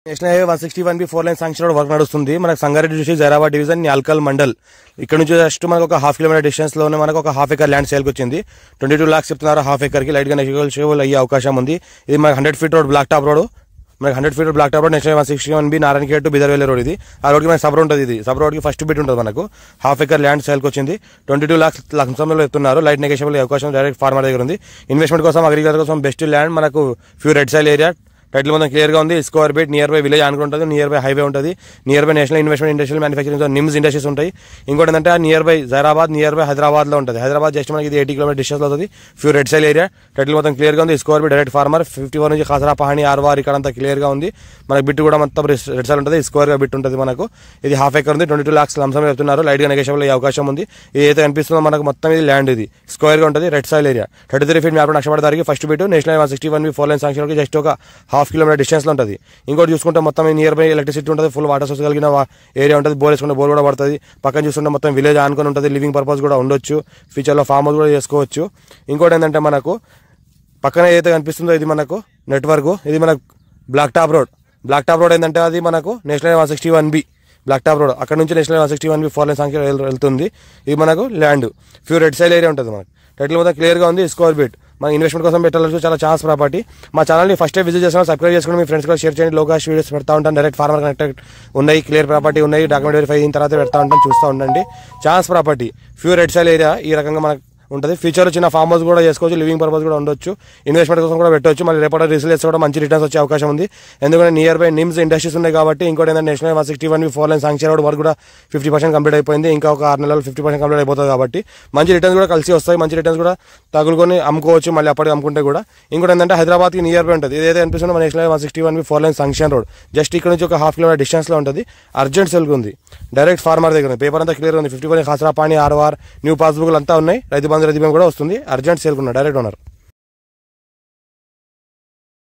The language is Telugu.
National highway 161B 4 line sanction road work నడుస్తుంది. మనకు సంగారెడ్డి డిస్ట్రిక్ట్ జైరాబాద్ డివిజన్ న్యాల్కల్ మండల్. ఇక్కడ నుంచి జస్ట్ మనకు ఒక హాఫ్ కిలోమీటర్ డిస్టెన్స్ లోనే మనకు ఒక హాఫ్ ఎకర్ ల్యాండ్ సేల్కి వచ్చింది. 22 lakhs చెప్తున్నారు హాఫ్ ఎకర్ కి. లైట్ గా నెగోషియబుల్ అయ్యే అవకాశం ఉంది. ఇది మనకు 100 feet road black top road. మనకి 100 feet black top road national 161B Narayankhed to బిదర్వేలి రోడ్. ఇది ఆ రోడ్ కి మనకి సబ్ రోడ్ ఉంటుంది. ఇది సబ్ రోడ్ కి ఫస్ట్ బిట్ ఉంటుంది. మనకు హాఫ్ ఎకర్ ల్యాండ్ సేల్కి వచ్చింది. 22 lakhs లక్షంలో ఎత్తున్నారు. లైట్ నెగోషియబుల్ అవకాశం డైరెక్ట్ ఫార్మర్ దగ్గర ఉంది. ఇన్వెస్ట్మెంట్ కోసం అగ్రికల్చర్ కోసం బెస్ట్ ల్యాండ్. మనకు few red soil area. Title మొత్తం క్లియర్ గా ఉంది. Square bit near by village అనుకుంటుంది. నియర్ బై హైవే ఉంటుంది. Near by national investment industrial manufacturing NIMS industries ఉంటాయి. ఇంకోటి ఏంటంటే near by Zaheerabad, near by Hyderabad లో ఉంటుంది. హైదరాబాద్ జస్ట్ మనకి 80 kilometers డిస్టెన్స్ లో ఉంటుంది. Few red soil area. Title మొత్తం క్లియర్ గా ఉంది. స్క్వేర్ బిట్ డైరెక్ట్ ఫార్మర్ 54 నుంచి ఖాసరా పహాణి ఆర్వార్ ఇక్కడ అంతా క్లియర్ గా ఉంది. మనకి బిట్ కూడా మొత్తం రెడ్ సైల్ ఉంటుంది. స్క్వేర్ గా బిట్ ఉంటుంది. మనకు ఇది హాఫ్ ఎకర్ ఉంది. 22 lakhs లంసం చెప్తున్నారు. లైట్ గా నెగోషియబుల్ అయ్యే అవకాశం ఉంది. ఇది అయితే కనిపిస్తుందో మనకు మొత్తం ఇది ల్యాండ్. ఇది స్క్వేర్ గా ఉంటుంది. Red soil area 33 feet map నక్షపడదారికి first bit national 161B 4 line sanction just ఒక హాఫ్ కిలోమీటర్ డిస్టెన్స్ లో ఉంటుంది. ఇంకోటి చూసుకుంటే మొత్తం నియర్ బై ఎలక్ట్రిసిటీ ఉంటుంది. ఫుల్ వాటర్ సోర్స్ కలిగిన ఏరియా ఉంటుంది. బోర్ వేసుకుంటే బోర్ కూడా పడుతుంది. పక్కన చూసుకుంటే మొత్తం విలేజ్ ఆనుకొని ఉంటుంది. లివింగ్ పర్పస్ కూడా ఉండొచ్చు. ఫ్యూచర్ లో ఫామ్ హౌస్ కూడా చేసుకోవచ్చు. ఇంకోటి ఏంటంటే మనకు పక్కన ఏదైతే కనిపిస్తుందో ఇది మనకు నెట్వర్క్. ఇది మనకు black top road. Black top road ఏంటంటే అది మనకు national 161B black top road. అక్కడ నుంచి నేషనల్ 161B 4 లైన్ శాంక్షన్ వెళ్తుంది. ఇది మనకు land few red soil area ఉంటుంది. మనకు టైటిల్ మొత్తం క్లియర్ గా ఉంది. స్క్వేర్ బిట్ మన ఇన్వెస్ట్మెంట్ కోసం పెట్టాలి. చాలా ఛాన్స్ ప్రాపర్టీ. మా ఛానల్ని ఫస్ట్ టైం విజిట్ చేస్తున్నా సబ్స్క్రైబ్ చేసుకుని మీ ఫ్రెండ్స్ కూడా షేర్ చేయండి. లోకాష్ వీడియోస్ పెడతా ఉంటాను. డైరెక్ట్ ఫార్మర్ కనెక్టెడ్ ఉన్నాయి. క్లియర్ ప్రాపర్టీ ఉన్నాయి. డాక్యుమెంట్ వెరిఫై అయిన తర్వాత పెడతా ఉంటాను. చూస్తూ ఉండండి. Chance property few red soil area ఈ రకంగా మనకు ఉంటుంది. ఫ్యూచర్ చిన్న ఫామ్ హౌస్ కూడా చేసుకోవచ్చు. లివింగ్ పర్పస్ కూడా ఉండొచ్చు. ఇన్వెస్ట్మెంట్ కోసం కూడా పెట్టవచ్చు. మళ్ళీ రేపటి రిజిల్ చేస్తే కూడా మంచి రిటర్న్స్ వచ్చే అవకాశం ఉంది. ఎందుకంటే నియర్ బై నిమ్స్ ఇండస్ట్రీస్ ఉన్నాయి కాబట్టి. ఇంకోటి ఏంటంటే national 161B 4 line sanction road వరకు కూడా 50% కంప్లీట్ అయిపోయింది. ఇంకా ఒక 6 నెలలు 50% కంప్లీట్ అయిపోతుంది కాబట్టి మంచి రిటర్న్స్ కూడా కలిసి వస్తాయి. మంచి రిటర్న్స్ కూడా తగులుకొని అమ్ముకోవచ్చు. మళ్ళీ అప్పటికి అమ్ముకుంటే కూడా. ఇంకోటి ఏంటంటే హైదరాబాద్ కి నియర్ బై ఉంటుంది. ఇదైతే అనిపిస్తుంది మన national 161B 4 line sanction road just ఇక్కడ నుంచి ఒక హాఫ్ కిలోమీటర్ డిస్టెన్స్ లో ఉంటుంది. అర్జెంట్ సెల్ ఉంది. డైరెక్ట్ ఫార్మర్ దగ్గర ఉంది. పేపర్ అంతా క్లియర్ ఉంది. 54 ఖాసరా పాణి ఆర్వార్ న్యూ పాస్బుక్ అంతా ఉన్నాయి. రైతు బంధు కూడా వస్తుంది. Urgent sale direct owner.